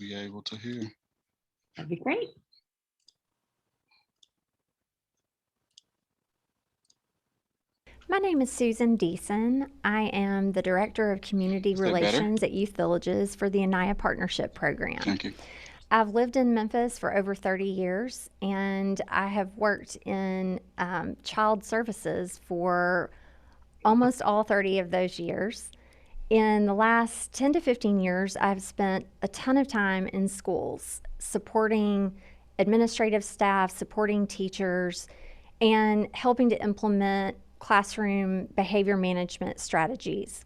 be able to hear. That'd be great. My name is Susan Deason. I am the Director of Community Is that better? Relations at Youth Villages for the Anaya Partnership Program. Thank you. I've lived in Memphis for over 30 years, and I have worked in child services for almost all 30 of those years. In the last 10 to 15 years, I've spent a ton of time in schools supporting administrative staff, supporting teachers, and helping to implement classroom behavior management strategies.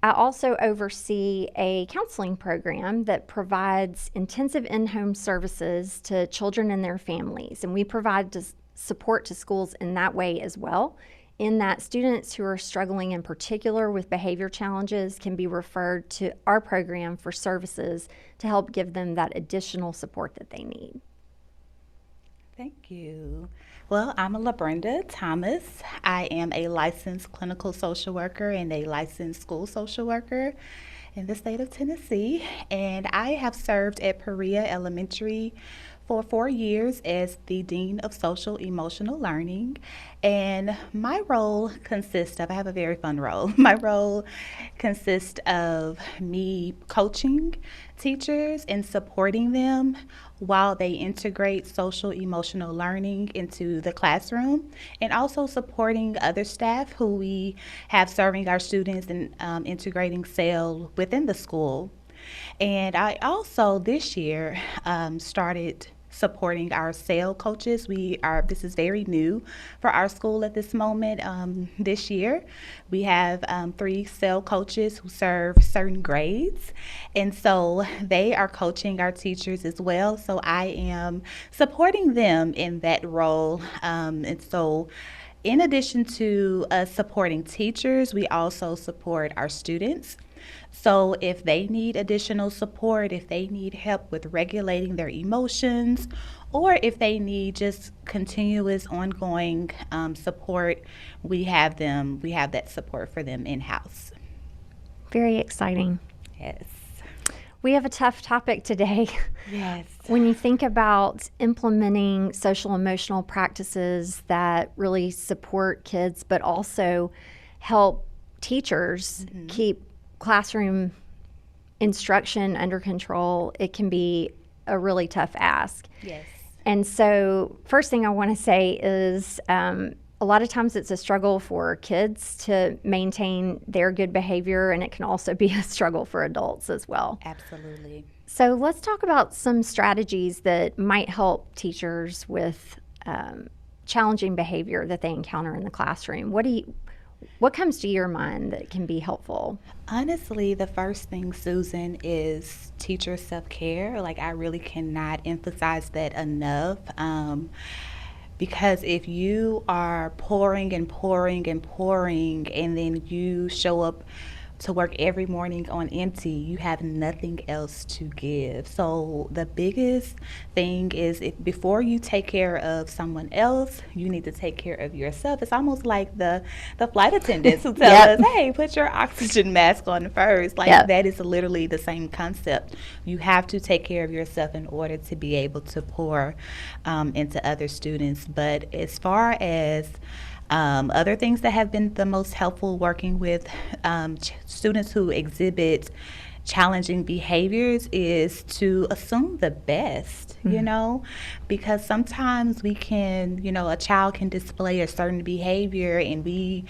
I also oversee a counseling program that provides intensive in-home services to children and their families, and we provide support to schools in that way as well, in that students who are struggling in particular with behavior challenges can be referred to our program for services to help give them that additional support that they need. Thank you. Well, I'm LaBrenda Thomas. I am a licensed clinical social worker and a licensed school social worker in the state of Tennessee. And I have served at Perea Elementary for 4 years as the Dean of Social Emotional Learning. And my role consists of, I have a very fun role. My role consists of me coaching teachers and supporting them while they integrate social emotional learning into the classroom, and also supporting other staff who we have serving our students and integrating SEL within the school. And I also this year started supporting our SEL coaches. This is very new for our school at this moment. This year, we have 3 SEL coaches who serve certain grades, and so they are coaching our teachers as well. So I am supporting them in that role, and so. In addition to us supporting teachers, we also support our students. So if they need additional support, if they need help with regulating their emotions, or if they need just continuous ongoing support, we have that support for them in-house. Very exciting. Yes. We have a tough topic today. Yes. When you think about implementing social emotional practices that really support kids, but also help teachers keep classroom instruction under control, it can be a really tough ask. Yes. And so, first thing I want to say is a lot of times it's a struggle for kids to maintain their good behavior, and it can also be a struggle for adults as well. Absolutely. So let's talk about some strategies that might help teachers with challenging behavior that they encounter in the classroom. What comes to your mind that can be helpful? Honestly, the first thing, Susan, is teacher self-care. Like, I really cannot emphasize that enough. Because if you are pouring and pouring and pouring, and then you show up to work every morning on empty, you have nothing else to give. So the biggest thing is, before you take care of someone else, you need to take care of yourself. It's almost like the flight attendants who tell us, hey, put your oxygen mask on first. Like, that is literally the same concept. You have to take care of yourself in order to be able to pour into other students. But as far as other things that have been the most helpful working with students who exhibit challenging behaviors is to assume the best, because sometimes we can, a child can display a certain behavior and we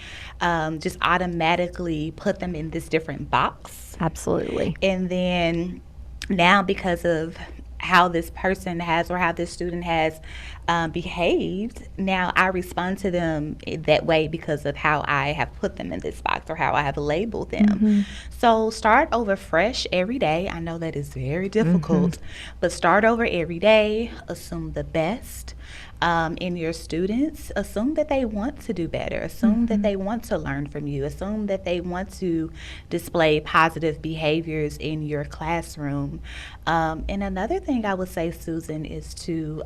just automatically put them in this different box. Absolutely. And then now, because of how this person has or how this student has behaved, now I respond to them that way because of how I have put them in this box or how I have labeled them. So start over fresh every day. I know that is very difficult, but start over every day. Assume the best. in your students, assume that they want to do better, assume that they want to learn from you, assume that they want to display positive behaviors in your classroom. And another thing I would say, Susan, is to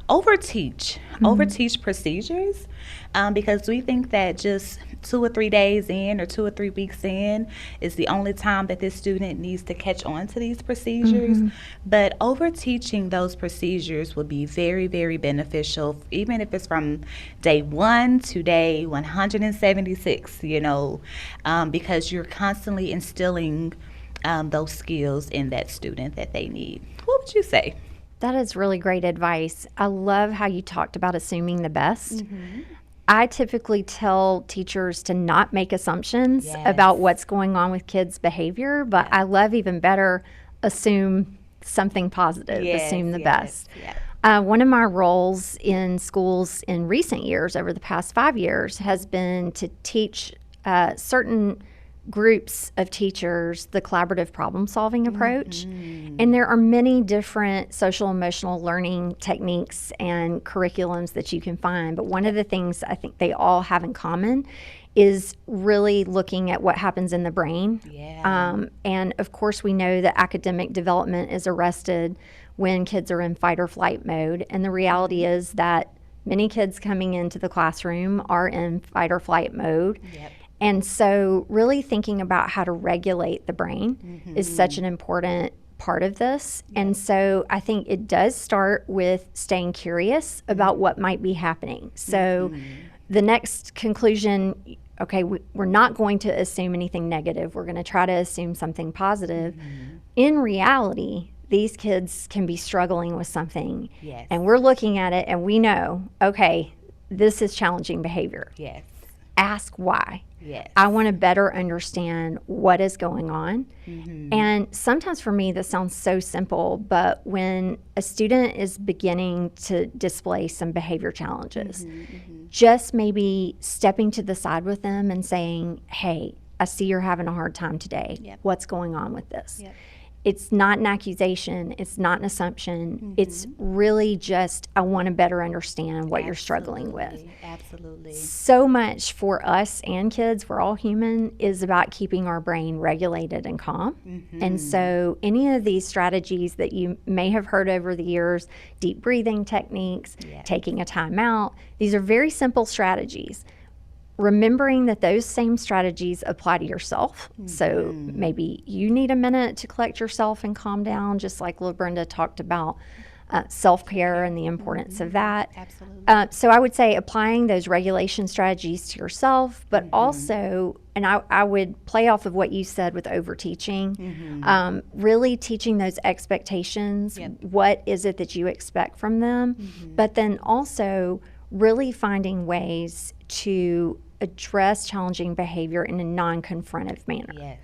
overteach procedures, because we think that just 2 or 3 days in or 2 or 3 weeks in is the only time that this student needs to catch on to these procedures. But over teaching those procedures will be very, very beneficial, even if it's from day 1 to day 176, because you're constantly instilling those skills in that student that they need. What would you say? That is really great advice. I love how you talked about assuming the best. I typically tell teachers to not make assumptions about what's going on with kids' behavior, but I love even better assume something positive, assume the best. One of my roles in schools in recent years, over the past 5 years, has been to teach certain groups of teachers the collaborative problem solving approach. And there are many different social emotional learning techniques and curriculums that you can find. But one of the things I think they all have in common is really looking at what happens in the brain. And of course, we know that academic development is arrested when kids are in fight or flight mode. And the reality is that many kids coming into the classroom are in fight or flight mode. And so really thinking about how to regulate the brain is such an important part of this. And so I think it does start with staying curious about what might be happening. So the next conclusion, okay, we're not going to assume anything negative. We're going to try to assume something positive. In reality, these kids can be struggling with something. And we're looking at it and we know, okay, this is challenging behavior. Ask why. I want to better understand what is going on. And sometimes for me, this sounds so simple, but when a student is beginning to display some behavior challenges, just maybe stepping to the side with them and saying, hey, I see you're having a hard time today. What's going on with this? It's not an accusation. It's not an assumption. It's really just, I want to better understand what you're struggling with. So much for us and kids, we're all human, is about keeping our brain regulated and calm. And so any of these strategies that you may have heard over the years, deep breathing techniques, taking a time out, these are very simple strategies. Remembering that those same strategies apply to yourself. So maybe you need a minute to collect yourself and calm down, just like LaBrenda talked about self-care and the importance of that. So I would say applying those regulation strategies to yourself, but also, and I would play off of what you said with overteaching, really teaching those expectations. What is it that you expect from them? But then also really finding ways to address challenging behavior in a non-confrontive manner.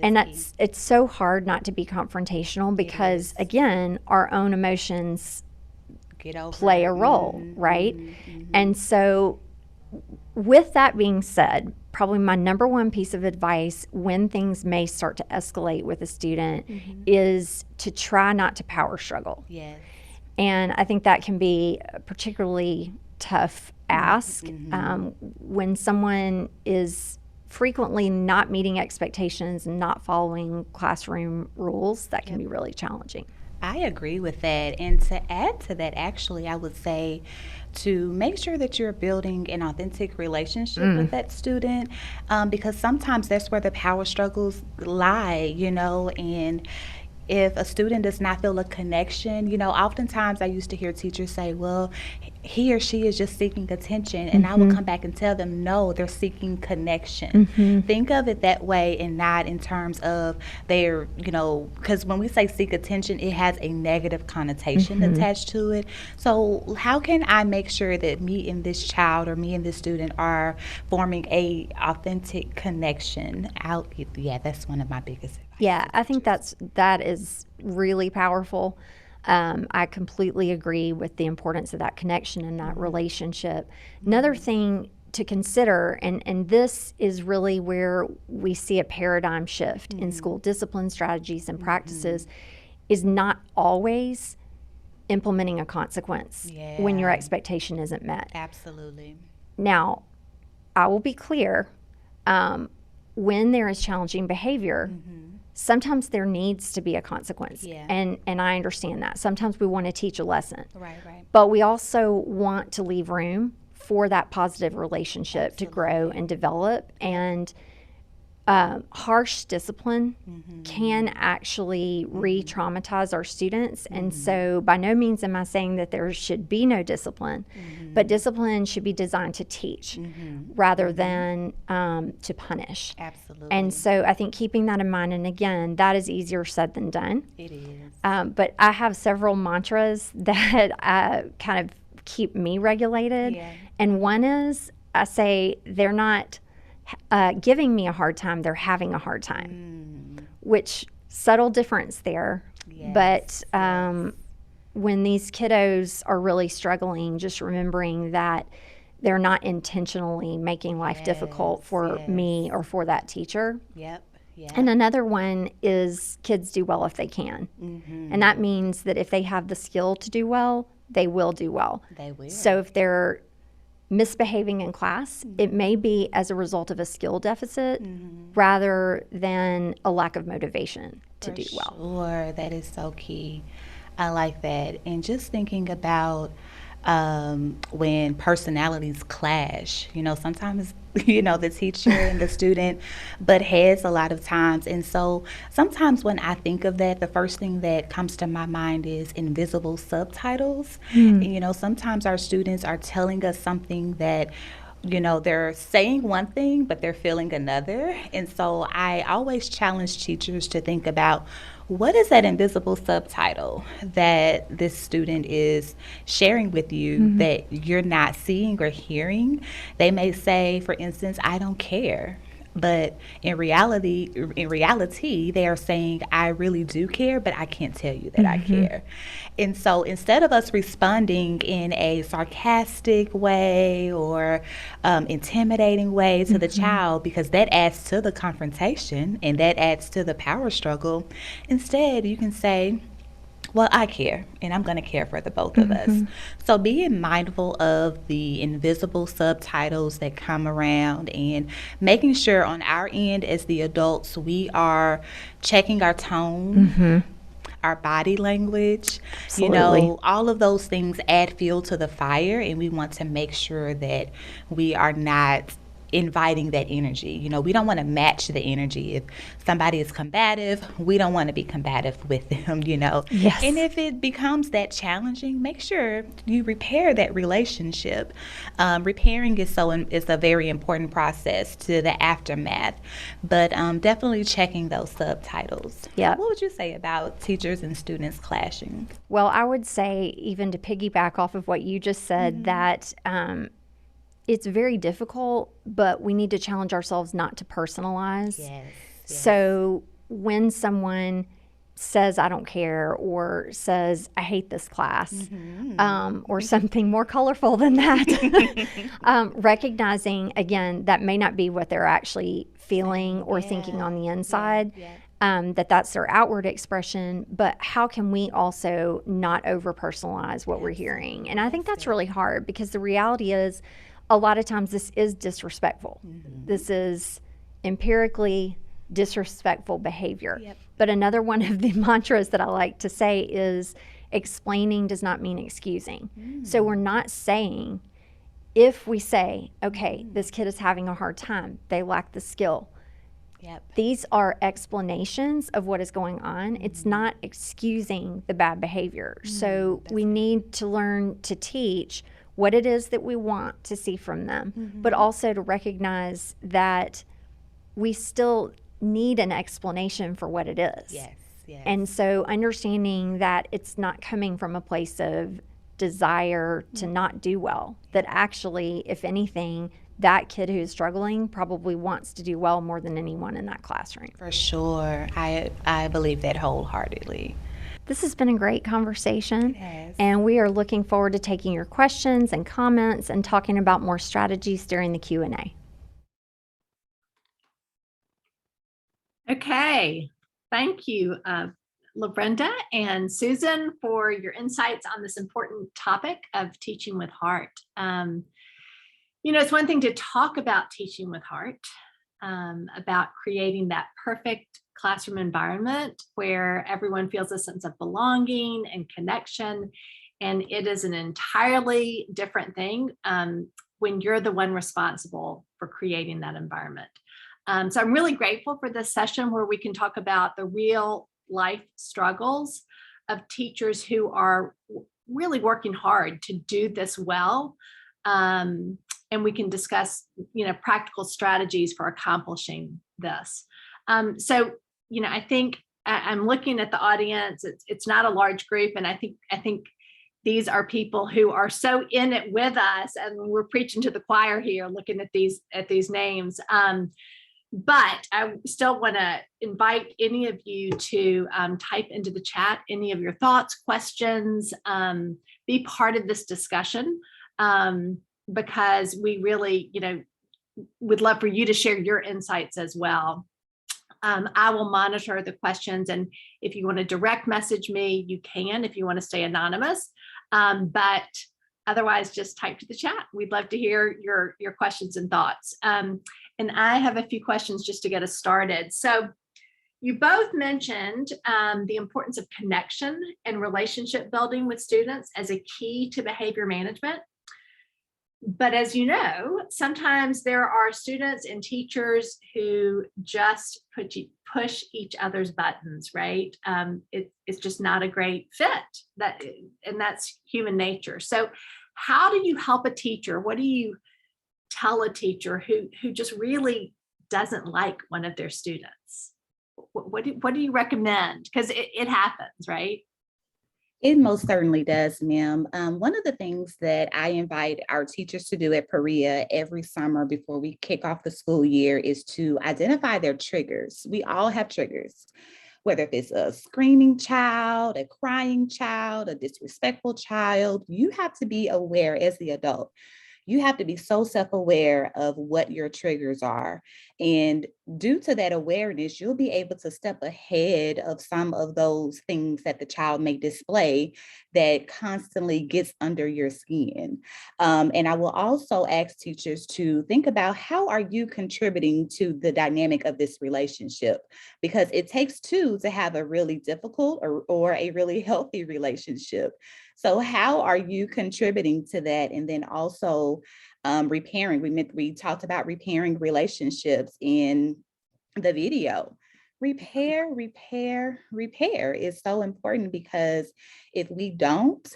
And it's so hard not to be confrontational because, again, our own emotions play a role, right? And so with that being said, probably my number one piece of advice when things may start to escalate with a student is to try not to power struggle. And I think that can be particularly tough ask when someone is frequently not meeting expectations and not following classroom rules. That can be really challenging. I agree with that. And to add to that, actually, I would say to make sure that you're building an authentic relationship with that student, because sometimes that's where the power struggles lie, and if a student does not feel a connection, oftentimes I used to hear teachers say, well, he or she is just seeking attention. And I would come back and tell them, no, they're seeking connection. Think of it that way and not in terms of they're, because when we say seek attention, it has a negative connotation attached to it. So how can I make sure that me and this child or me and this student are forming a authentic connection? That's one of my biggest advice. Yeah, I think that is really powerful. I completely agree with the importance of that connection and that relationship. Another thing to consider, and this is really where we see a paradigm shift in school discipline strategies and practices, is not always implementing a consequence when your Yeah. expectation isn't met. Absolutely. Now, I will be clear, when there is challenging behavior, sometimes there needs to be a consequence. Yeah. And I understand that. Sometimes we want to teach a lesson. Right, right. But we also want to leave room for that positive relationship to grow and develop. And harsh discipline can actually re-traumatize our students. And so by no means am I saying that there should be no discipline, but discipline should be designed to teach rather than to punish. Absolutely. And so I think keeping that in mind, and again, that is easier said than done. It is. But I have several mantras that kind of keep me regulated. Yeah. And one is I say they're not giving me a hard time, they're having a hard time, which subtle difference there. Yes, But when these kiddos are really struggling, just remembering that they're not intentionally making life difficult for me or for that teacher. Yep. Yeah. And another one is kids do well if they can. And that means that if they have the skill to do well, they will do well. They will. So if they're misbehaving in class, it may be as a result of a skill deficit rather than a lack of motivation to do well. Sure, that is so key. I like that. And just thinking about when personalities clash, sometimes, the teacher and the student butt heads a lot of times. And so sometimes when I think of that, the first thing that comes to my mind is invisible subtitles. And, sometimes our students are telling us something that they're saying one thing, but they're feeling another. And so I always challenge teachers to think about what is that invisible subtitle that this student is sharing with you that you're not seeing or hearing. They may say, for instance, I don't care. But in reality, they are saying, I really do care, but I can't tell you that I care. And so instead of us responding in a sarcastic way or intimidating way to the child, because that adds to the confrontation and that adds to the power struggle, instead you can say, well, I care, and I'm going to care for the both of us. So being mindful of the invisible subtitles that come around and making sure on our end as the adults, we are checking our tone, our body language, Absolutely. all of those things add fuel to the fire, and we want to make sure that we are not inviting that energy. We don't want to match the energy. If somebody is combative, we don't want to be combative with them, Yes. And if it becomes that challenging, make sure you repair that relationship. Repairing is a very important process to the aftermath, but definitely checking those subtitles. Yep. What would you say about teachers and students clashing? Well, I would say, even to piggyback off of what you just said, that it's very difficult, but we need to challenge ourselves not to personalize. Yes. So when someone says, I don't care, or says, I hate this class, or something more colorful than that, recognizing, again, that may not be what they're actually feeling or thinking on the inside. That's their outward expression, but how can we also not over personalize what we're hearing? And I think that's really hard, because the reality is a lot of times this is disrespectful. This is empirically disrespectful behavior. But another one of the mantras that I like to say is explaining does not mean excusing. So we're not saying, if we say, okay, this kid is having a hard time, they lack the skill. These are explanations of what is going on. It's not excusing the bad behavior. So we need to learn to teach what it is that we want to see from them, but also to recognize that we still need an explanation for what it is. Yes. And so understanding that it's not coming from a place of desire to not do well, that actually, if anything, that kid who's struggling probably wants to do well more than anyone in that classroom. For sure. I believe that wholeheartedly. This has been a great conversation, Yes. and we are looking forward to taking your questions and comments and talking about more strategies during the Q&A. Okay, thank you, LaBrenda and Susan for your insights on this important topic of teaching with heart. It's one thing to talk about teaching with heart, about creating that perfect classroom environment where everyone feels a sense of belonging and connection. And it is an entirely different thing when you're the one responsible for creating that environment. So I'm really grateful for this session where we can talk about the real life struggles of teachers who are really working hard to do this well. And we can discuss, practical strategies for accomplishing this. I think I'm looking at the audience. It's not a large group, and I think these are people who are so in it with us, and we're preaching to the choir here, looking at these names. But I still want to invite any of you to type into the chat any of your thoughts, questions, be part of this discussion, because we really, would love for you to share your insights as well. I will monitor the questions, and if you want to direct message me, you can, if you want to stay anonymous. But otherwise, just type to the chat. We'd love to hear your questions and thoughts. And I have a few questions just to get us started. So you both mentioned the importance of connection and relationship building with students as a key to behavior management. But as you know, sometimes there are students and teachers who just push each other's buttons, right? It's just not a great fit, and that's human nature. So how do you help a teacher? What do you tell a teacher who just really doesn't like one of their students? What do you recommend? Because it happens, right? It most certainly does, ma'am. One of the things that I invite our teachers to do at Perea every summer before we kick off the school year is to identify their triggers. We all have triggers, whether it's a screaming child, a crying child, a disrespectful child. You have to be aware as the adult. You have to be so self-aware of what your triggers are. And due to that awareness, you'll be able to step ahead of some of those things that the child may display that constantly gets under your skin. And I will also ask teachers to think about, how are you contributing to the dynamic of this relationship? Because it takes two to have a really difficult or a really healthy relationship. So how are you contributing to that? And then also repairing. We talked about repairing relationships in the video. Repair is so important, because if we don't,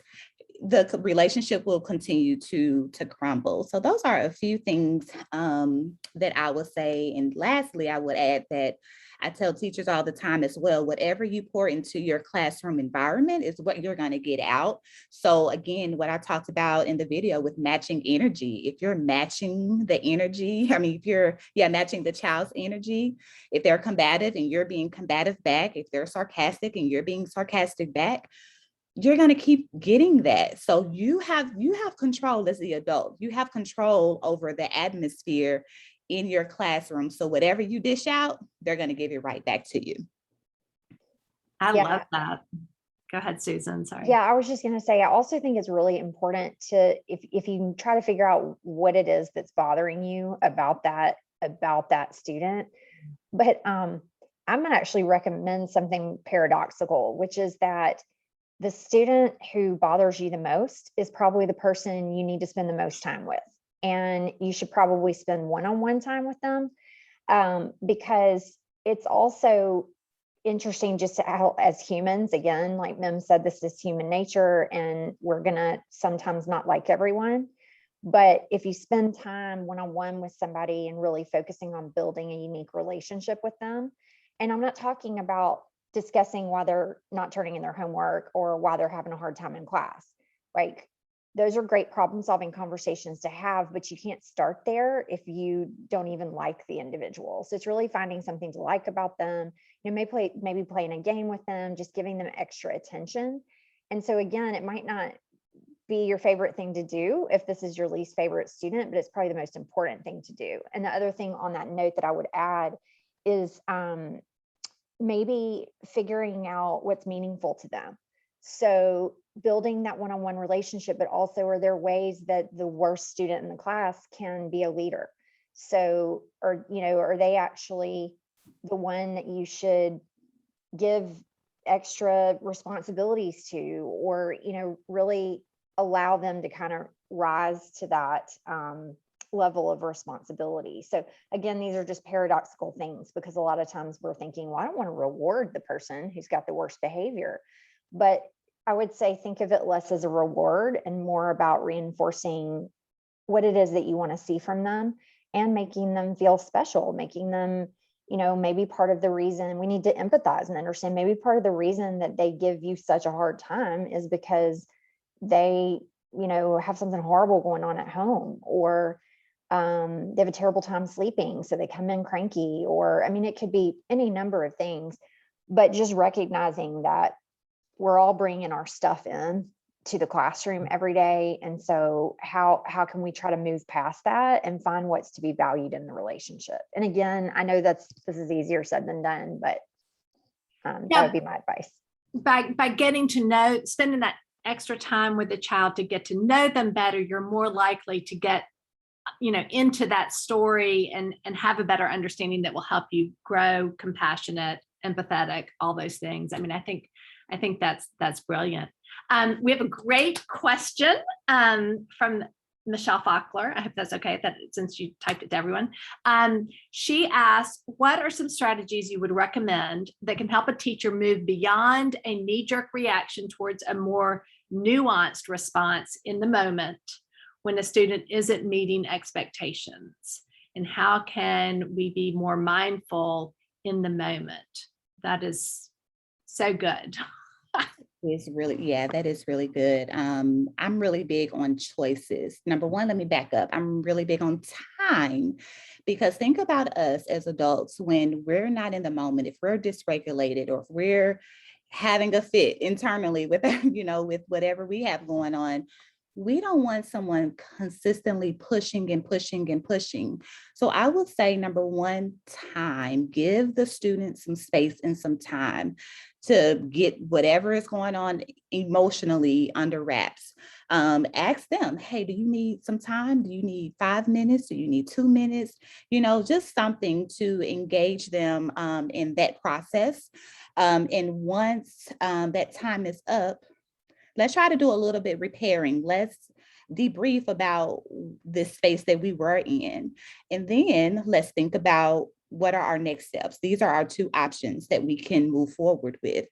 the relationship will continue to crumble. So those are a few things that I would say. And lastly, I would add that I tell teachers all the time as well, whatever you pour into your classroom environment is what you're going to get out. So again, what I talked about in the video with matching energy, if you're matching the energy, if you're matching the child's energy, if they're combative and you're being combative back, if they're sarcastic and you're being sarcastic back, you're going to keep getting that. So you have control as the adult. You have control over the atmosphere in your classroom. So whatever you dish out, they're going to give it right back to you. I love that. Go ahead, Susan. Sorry. Yeah, I was just going to say, I also think it's really important to, if you try to figure out what it is that's bothering you about that student. But I'm going to actually recommend something paradoxical, which is that the student who bothers you the most is probably the person you need to spend the most time with. And you should probably spend one-on-one time with them, because it's also interesting just how, as humans, again, like Mem said, this is human nature, and we're going to sometimes not like everyone. But if you spend time one-on-one with somebody and really focusing on building a unique relationship with them, and I'm not talking about discussing why they're not turning in their homework or why they're having a hard time in class. Like, those are great problem-solving conversations to have, but you can't start there if you don't even like the individual. So it's really finding something to like about them. Maybe playing a game with them, just giving them extra attention. And so again, it might not be your favorite thing to do if this is your least favorite student, but it's probably the most important thing to do. And the other thing on that note that I would add is maybe figuring out what's meaningful to them. So building that one-on-one relationship, but also are there ways that the worst student in the class can be a leader? So, or, are they actually the one that you should give extra responsibilities to, or, really allow them to kind of rise to that level of responsibility. So again, these are just paradoxical things, because a lot of times we're thinking, well, I don't want to reward the person who's got the worst behavior. But I would say think of it less as a reward and more about reinforcing what it is that you want to see from them, and making them feel special, making them, maybe part of the reason we need to empathize and understand, maybe part of the reason that they give you such a hard time is because they, have something horrible going on at home, or they have a terrible time sleeping, so they come in cranky, or, I mean, it could be any number of things. But just recognizing that we're all bringing our stuff in to the classroom every day. And so how can we try to move past that and find what's to be valued in the relationship? And again, I know this is easier said than done, but that would be my advice. By getting to know, spending that extra time with the child to get to know them better, you're more likely to get, into that story and have a better understanding that will help you grow compassionate, empathetic, all those things. I mean, I think that's brilliant. We have a great question from Michelle Faulkner. I hope that's okay, since you typed it to everyone. She asked, what are some strategies you would recommend that can help a teacher move beyond a knee-jerk reaction towards a more nuanced response in the moment when a student isn't meeting expectations? And how can we be more mindful in the moment? That is so good. Is really, yeah, that is really good. I'm really big on choices. Number one, let me back up. I'm really big on time, because think about us as adults when we're not in the moment, if we're dysregulated, or if we're having a fit internally with, with whatever we have going on. We don't want someone consistently pushing and pushing and pushing. So I would say, number one, time. Give the students some space and some time to get whatever is going on emotionally under wraps. Ask them, hey, do you need some time? Do you need 5 minutes? Do you need 2 minutes? Just something to engage them in that process. And once that time is up, let's try to do a little bit repairing. Let's debrief about this space that we were in. And then let's think about what are our next steps. These are our 2 options that we can move forward with.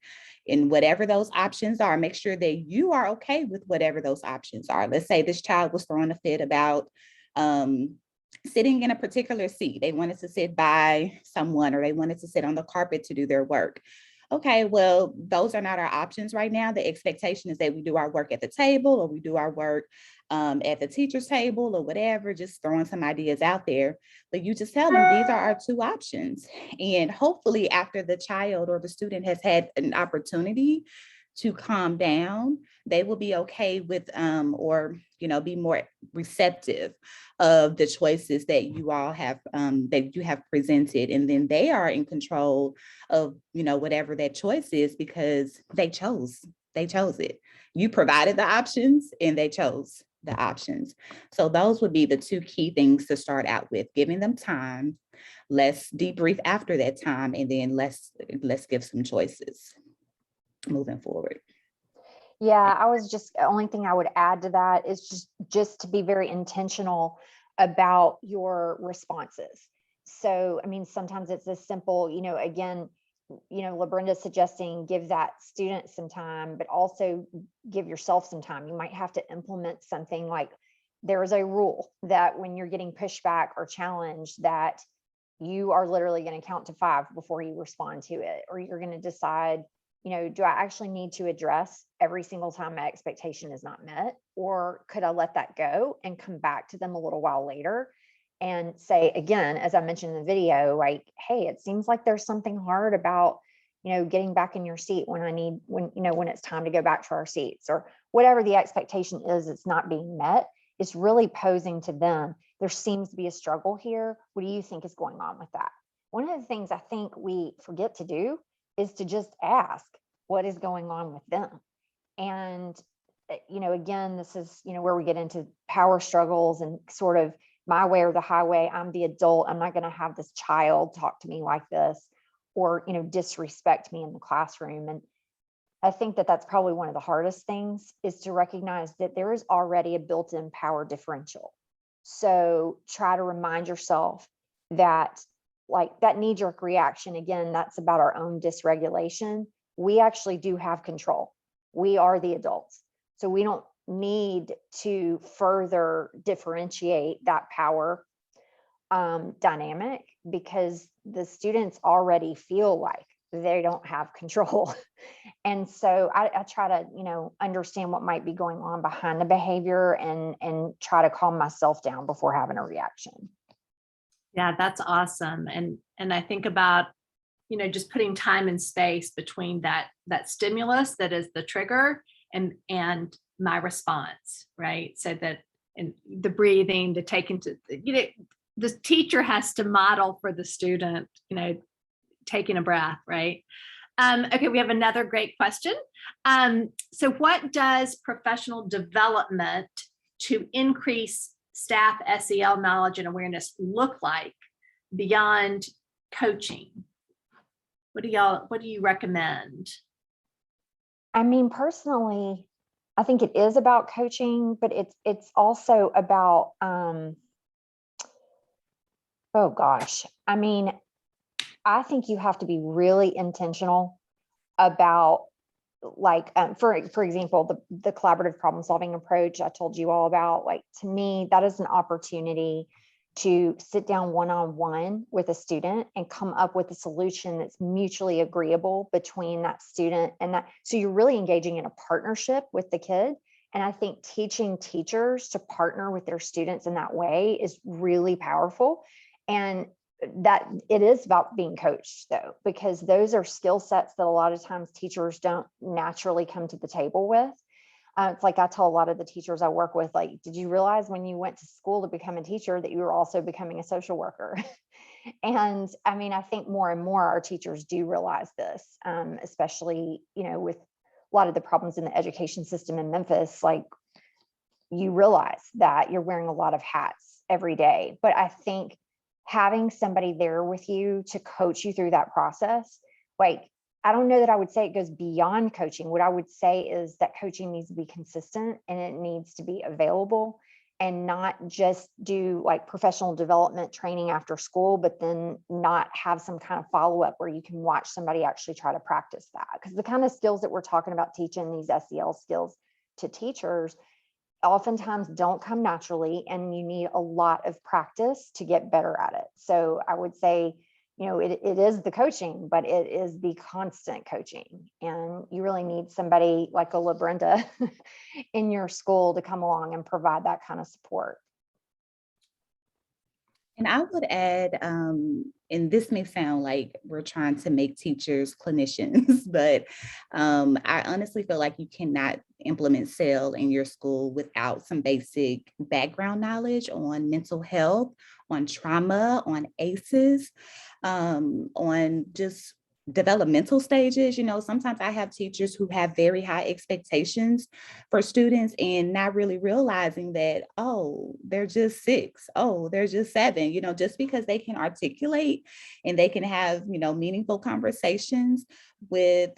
And whatever those options are, make sure that you are okay with whatever those options are. Let's say this child was throwing a fit about sitting in a particular seat. They wanted to sit by someone, or they wanted to sit on the carpet to do their work. Okay, well, those are not our options right now. The expectation is that we do our work at the table, or we do our work at the teacher's table, or whatever, just throwing some ideas out there. But you just tell them these are our 2 options. And hopefully after the child or the student has had an opportunity to calm down, they will be okay with or be more receptive of the choices that you all have that you have presented. And then they are in control of whatever that choice is, because they chose it. You provided the options and they chose the options. So those would be the 2 key things to start out with: giving them time, let's debrief after that time, and then let's give some choices moving forward. Yeah, the only thing I would add to that is just to be very intentional about your responses. So, I mean, sometimes it's as simple, again, LaBrenda's suggesting give that student some time, but also give yourself some time. You might have to implement something like, there is a rule that when you're getting pushback or challenged, that you are literally going to count to 5 before you respond to it, or you're going to decide, do I actually need to address every single time my expectation is not met? Or could I let that go and come back to them a little while later and say, again, as I mentioned in the video, like, hey, it seems like there's something hard about, getting back in your seat when it's time to go back to our seats, or whatever the expectation is, it's not being met. It's really posing to them, there seems to be a struggle here. What do you think is going on with that? One of the things I think we forget to do is to just ask what is going on with them. And, again, this is, where we get into power struggles and sort of my way or the highway. I'm the adult. I'm not going to have this child talk to me like this or, disrespect me in the classroom. And I think that that's probably one of the hardest things, is to recognize that there is already a built-in power differential. So try to remind yourself that, like, that knee-jerk reaction, again, that's about our own dysregulation. We actually do have control. We are the adults. So we don't need to further differentiate that power dynamic, because the students already feel like they don't have control. And so I try to, understand what might be going on behind the behavior and try to calm myself down before having a reaction. Yeah, that's awesome. And I think about, just putting time and space between that stimulus that is the trigger and my response, right? So that, and the breathing, the take into, the teacher has to model for the student, taking a breath, right? Okay, we have another great question. So what does professional development to increase staff SEL knowledge and awareness look like beyond coaching? What do you recommend? I mean, personally, I think it is about coaching, but it's also about, oh gosh, I mean, I think you have to be really intentional about, like, for example, the collaborative problem solving approach I told you all about. Like, to me, that is an opportunity to sit down one-on-one with a student and come up with a solution that's mutually agreeable between that student and that. So you're really engaging in a partnership with the kid. And I think teaching teachers to partner with their students in that way is really powerful. And that it is about being coached, though, because those are skill sets that a lot of times teachers don't naturally come to the table with. It's like I tell a lot of the teachers I work with, like, did you realize when you went to school to become a teacher that you were also becoming a social worker? And I mean, I think more and more our teachers do realize this, especially, with a lot of the problems in the education system in Memphis. Like, you realize that you're wearing a lot of hats every day. But I think having somebody there with you to coach you through that process, like, I don't know that I would say it goes beyond coaching. What I would say is that coaching needs to be consistent and it needs to be available, and not just do like professional development training after school, but then not have some kind of follow-up where you can watch somebody actually try to practice that. Because the kind of skills that we're talking about teaching, these SEL skills to teachers, oftentimes don't come naturally, and you need a lot of practice to get better at it. So I would say, it is the coaching, but it is the constant coaching. And you really need somebody like a LaBrenda in your school to come along and provide that kind of support. And I would add, and this may sound like we're trying to make teachers clinicians, but I honestly feel like you cannot implement SEL in your school without some basic background knowledge on mental health, on trauma, on ACEs, on just developmental stages. Sometimes I have teachers who have very high expectations for students and not really realizing that, oh, they're just 6, oh, they're just 7, just because they can articulate and they can have, meaningful conversations with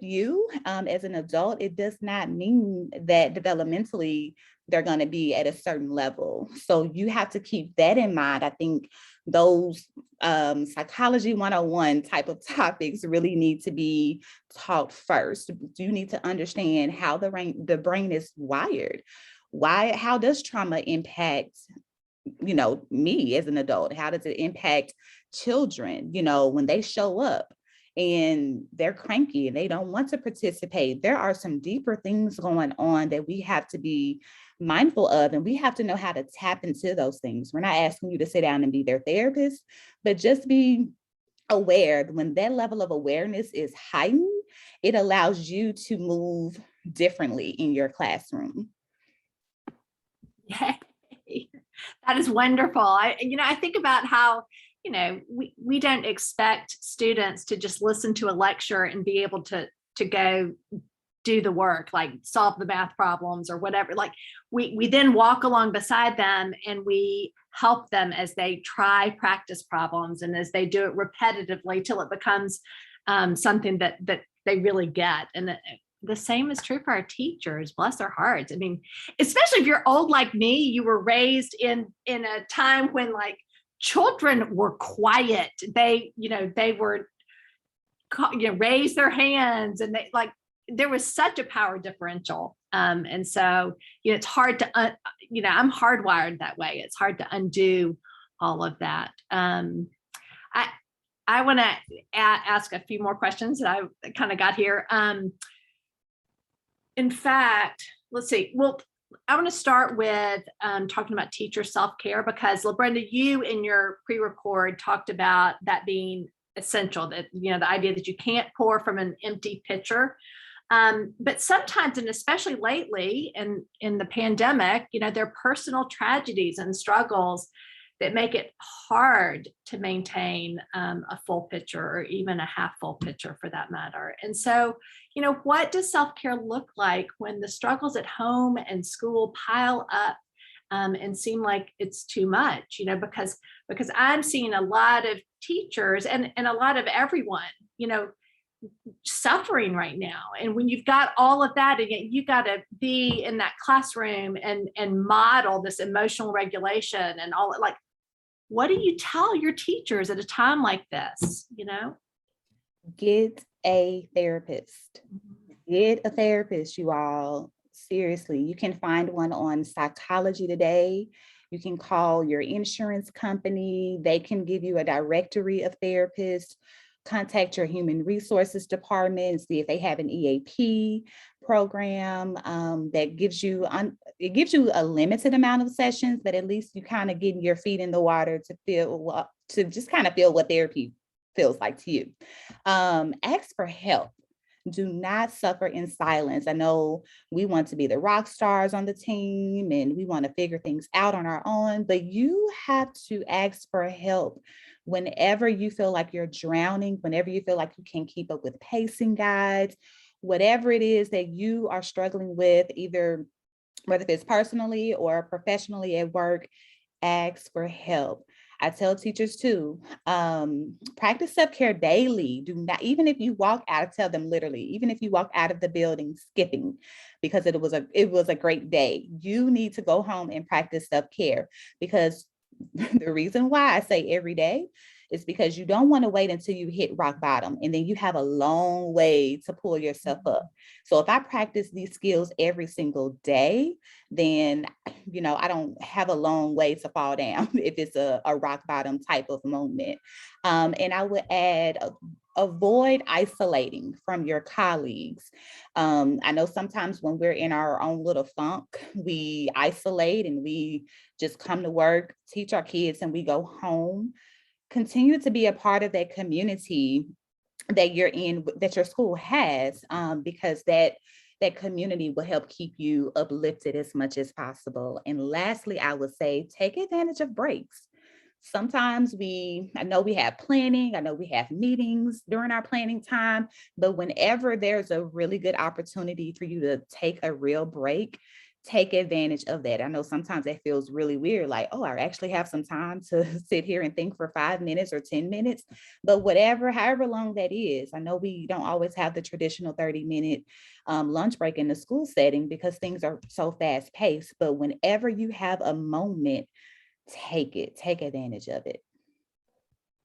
you as an adult, it does not mean that developmentally they're going to be at a certain level. So you have to keep that in mind. I think those psychology 101 type of topics really need to be taught first. You need to understand how the brain is wired. How does trauma impact, me as an adult? How does it impact children, when they show up and they're cranky and they don't want to participate? There are some deeper things going on that we have to be mindful of, and we have to know how to tap into those things. We're not asking you to sit down and be their therapist, but just be aware. When that level of awareness is heightened, it allows you to move differently in your classroom. Yay. That is wonderful. I think about how we don't expect students to just listen to a lecture and be able to go do the work, like solve the math problems or whatever. Like we then walk along beside them and we help them as they try practice problems and as they do it repetitively till it becomes something that they really get. And the same is true for our teachers, bless their hearts. I mean, especially if you're old like me, you were raised in a time when like children were quiet. They were raise their hands, and they like, there was such a power differential. And so, it's hard to, I'm hardwired that way. It's hard to undo all of that. I want to ask a few more questions that I kind of got here. In fact, let's see. Well, I want to start with talking about teacher self-care, because LaBrenda, you in your pre-record talked about that being essential, that, the idea that you can't pour from an empty pitcher. But sometimes, and especially lately in the pandemic, there are personal tragedies and struggles that make it hard to maintain a full pitcher, or even a half full pitcher for that matter. And so, what does self-care look like when the struggles at home and school pile up and seem like it's too much? Because I'm seeing a lot of teachers and a lot of everyone, suffering right now. And when you've got all of that, again, you got to be in that classroom and model this emotional regulation and all. Like, what do you tell your teachers at a time like this? Get a therapist. Get a therapist, you all. Seriously, you can find one on Psychology Today. You can call your insurance company. They can give you a directory of therapists. Contact your human resources department and see if they have an EAP program that gives you a limited amount of sessions, but at least you kind of getting your feet in the water to just kind of feel what therapy feels like to you. Ask for help. Do not suffer in silence. I know we want to be the rock stars on the team and we want to figure things out on our own, but you have to ask for help whenever you feel like you're drowning, whenever you feel like you can't keep up with pacing guides, whatever it is that you are struggling with, either whether it's personally or professionally at work, ask for help. I tell teachers too, practice self-care daily. Do not, even if you walk out, I tell them literally, even if you walk out of the building skipping because it was a great day, you need to go home and practice self-care, because the reason why I say every day is because you don't want to wait until you hit rock bottom and then you have a long way to pull yourself up. So if I practice these skills every single day, then, I don't have a long way to fall down if it's a rock bottom type of moment. And I would add, avoid isolating from your colleagues. I know sometimes when we're in our own little funk, we isolate and we just come to work, teach our kids, and we go home. Continue to be a part of that community that you're in, that your school has, because that community will help keep you uplifted as much as possible. And lastly, I would say take advantage of breaks. Sometimes I know we have planning, I know we have meetings during our planning time, but whenever there's a really good opportunity for you to take a real break, take advantage of that. I know sometimes that feels really weird, like, oh, I actually have some time to sit here and think for 5 minutes or 10 minutes, but however long that is. I know we don't always have the traditional 30-minute lunch break in the school setting because things are so fast paced, but whenever you have a moment, take advantage of it.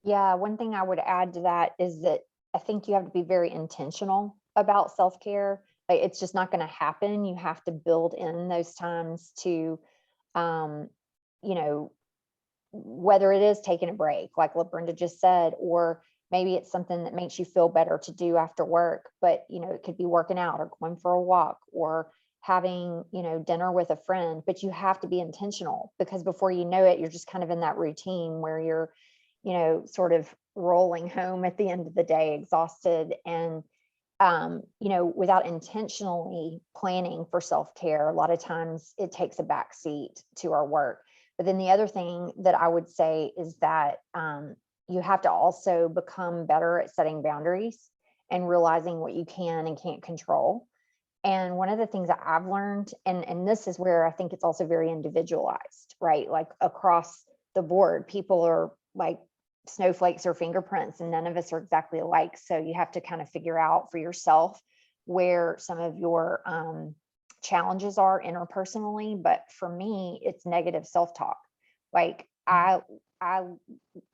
Yeah, one thing I would add to that is that I think you have to be very intentional about self-care. Like, it's just not going to happen. You have to build in those times to, whether it is taking a break, like LaBrenda just said, or maybe it's something that makes you feel better to do after work, but, it could be working out or going for a walk or having, dinner with a friend, but you have to be intentional, because before you know it, you're just kind of in that routine where you're, sort of rolling home at the end of the day, exhausted. And, without intentionally planning for self-care, a lot of times it takes a back seat to our work. But then the other thing that I would say is that you have to also become better at setting boundaries and realizing what you can and can't control. And one of the things that I've learned, and this is where I think it's also very individualized, right? Like across the board, people are like snowflakes or fingerprints, and none of us are exactly alike. So you have to kind of figure out for yourself where some of your challenges are interpersonally. But for me, it's negative self-talk. Like I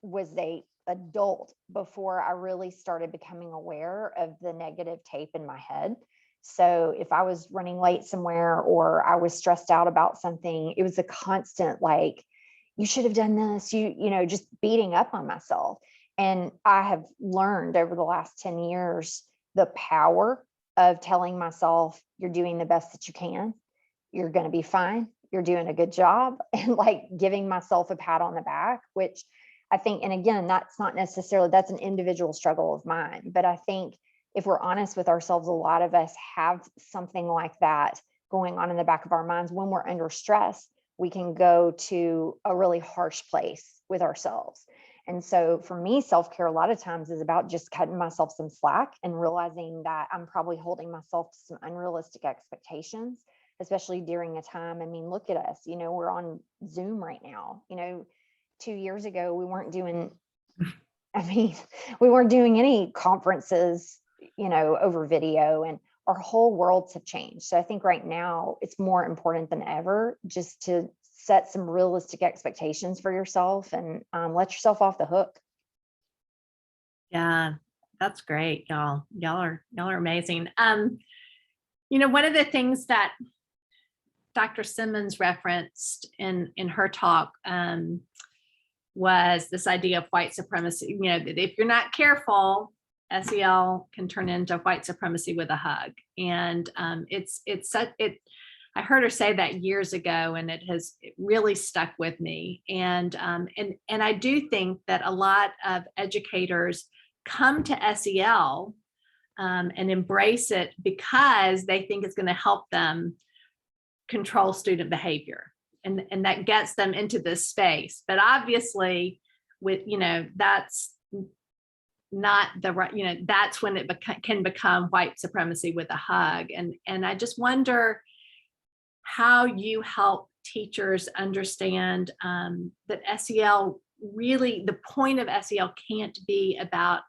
was a adult before I really started becoming aware of the negative tape in my head. So if I was running late somewhere or I was stressed out about something, it was a constant like, you should have done this, just beating up on myself. And I have learned over the last 10 years the power of telling myself, you're doing the best that you can, you're going to be fine, you're doing a good job, and like giving myself a pat on the back, which I think, and again, that's not necessarily, that's an individual struggle of mine, but I think if we're honest with ourselves, a lot of us have something like that going on in the back of our minds. When we're under stress, we can go to a really harsh place with ourselves. And so for me, self-care a lot of times is about just cutting myself some slack and realizing that I'm probably holding myself to some unrealistic expectations, especially during a time. I mean, look at us, we're on Zoom right now. 2 years ago, we weren't doing any conferences, over video, and our whole worlds have changed. So I think right now it's more important than ever just to set some realistic expectations for yourself and let yourself off the hook. Yeah, that's great, y'all. Y'all are amazing. One of the things that Dr. Simmons referenced in her talk was this idea of white supremacy. That if you're not careful, SEL can turn into white supremacy with a hug. And I heard her say that years ago, and it really stuck with me. And I do think that a lot of educators come to SEL and embrace it because they think it's going to help them control student behavior. And that gets them into this space. But obviously, that's not the right, that's when it can become white supremacy with a hug. And I just wonder how you help teachers understand that SEL really, the point of SEL can't be about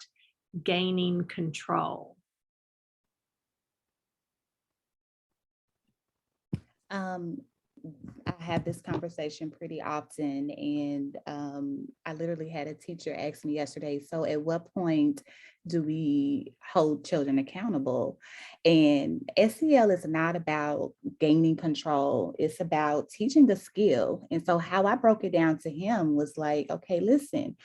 gaining control. I have this conversation pretty often, and I literally had a teacher ask me yesterday, so at what point do we hold children accountable? And SEL is not about gaining control, it's about teaching the skill. And so how I broke it down to him was like, okay, listen,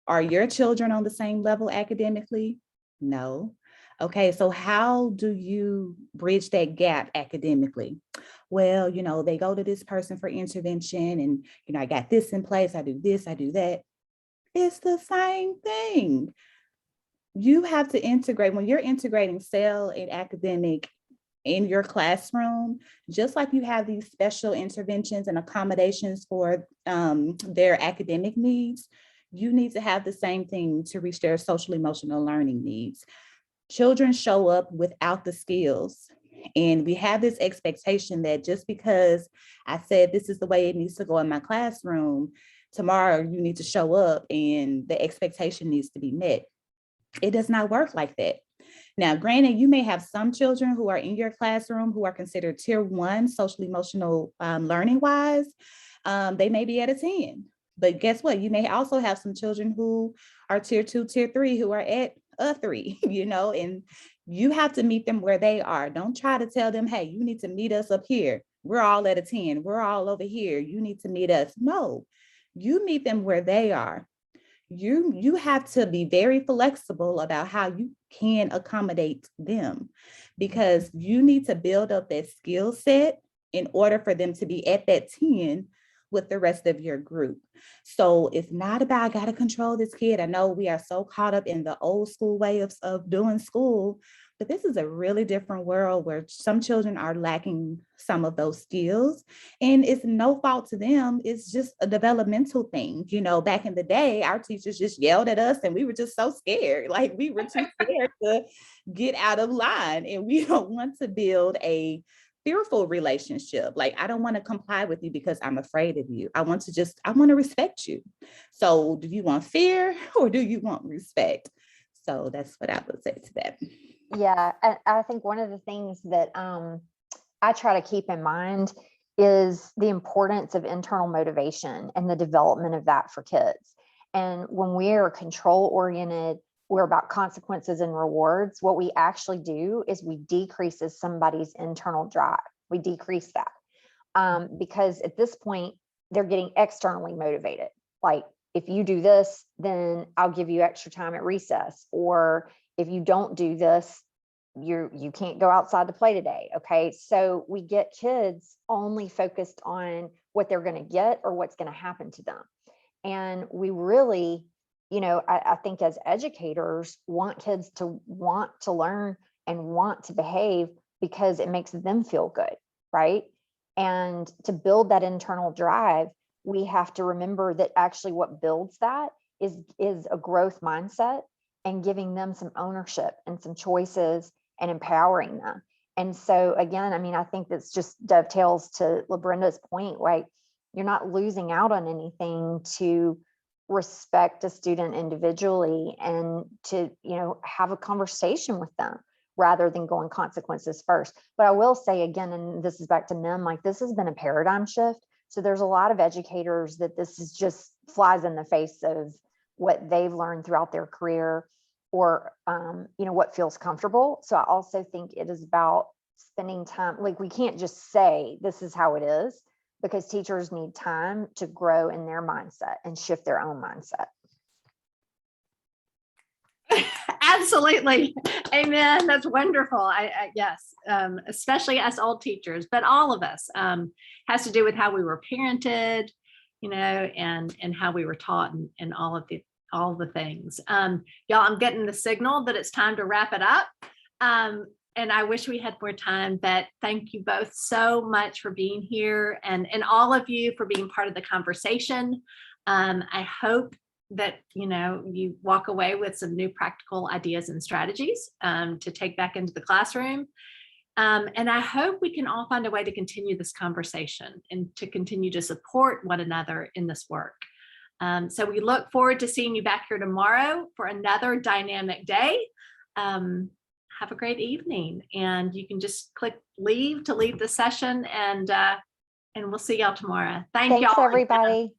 are your children on the same level academically? No. Okay, so how do you bridge that gap academically? Well, they go to this person for intervention, and, I got this in place, I do this, I do that. It's the same thing. You have to integrate, when you're integrating SEL and academic in your classroom, just like you have these special interventions and accommodations for their academic needs, you need to have the same thing to reach their social emotional learning needs. Children show up without the skills. And we have this expectation that just because I said this is the way it needs to go in my classroom, tomorrow you need to show up and the expectation needs to be met. It does not work like that. Now, granted, you may have some children who are in your classroom who are considered tier 1 social emotional learning wise. They may be at a 10. But guess what? You may also have some children who are tier 2, tier 3 who are at a 3, and you have to meet them where they are. Don't try to tell them, hey, you need to meet us up here. We're all at a 10. We're all over here. You need to meet us. No, you meet them where they are. You have to be very flexible about how you can accommodate them, because you need to build up that skill set in order for them to be at that 10 with the rest of your group. So it's not about, I got to control this kid. I know we are so caught up in the old school way of doing school, but this is a really different world where some children are lacking some of those skills, and it's no fault to them. It's just a developmental thing. Back in the day, our teachers just yelled at us and we were just so scared. Like, we were too scared to get out of line, and we don't want to build a fearful relationship. Like, I don't want to comply with you because I'm afraid of you. I want to respect you. So do you want fear or do you want respect? So that's what I would say to that. Yeah, I think one of the things that I try to keep in mind is the importance of internal motivation and the development of that for kids. And when we are control oriented, we're about consequences and rewards. What we actually do is we decreases somebody's internal drive. We decrease that because at this point, they're getting externally motivated. Like, if you do this, then I'll give you extra time at recess. Or if you don't do this, you can't go outside to play today. Okay. So we get kids only focused on what they're going to get or what's going to happen to them. And we really, I think as educators want kids to want to learn and want to behave because it makes them feel good. Right. And to build that internal drive, we have to remember that actually what builds that is a growth mindset and giving them some ownership and some choices and empowering them. And so again, I think this just dovetails to LaBrenda's point, like, you're not losing out on anything to respect a student individually and to, have a conversation with them rather than going consequences first. But I will say again, and this is back to Mem, like, this has been a paradigm shift. So there's a lot of educators that this is just flies in the face of what they've learned throughout their career or, what feels comfortable. So I also think it is about spending time. Like, we can't just say this is how it is, because teachers need time to grow in their mindset and shift their own mindset. Absolutely. Amen. That's wonderful. Yes, especially us old teachers, but all of us, has to do with how we were parented, and how we were taught and all the things. Y'all, I'm getting the signal that it's time to wrap it up. And I wish we had more time, but thank you both so much for being here and all of you for being part of the conversation. I hope that, you walk away with some new practical ideas and strategies to take back into the classroom. And I hope we can all find a way to continue this conversation and to continue to support one another in this work. So we look forward to seeing you back here tomorrow for another dynamic day. Have a great evening, and you can just click leave to leave the session, and we'll see y'all tomorrow. Thank Thanks, y'all. everybody.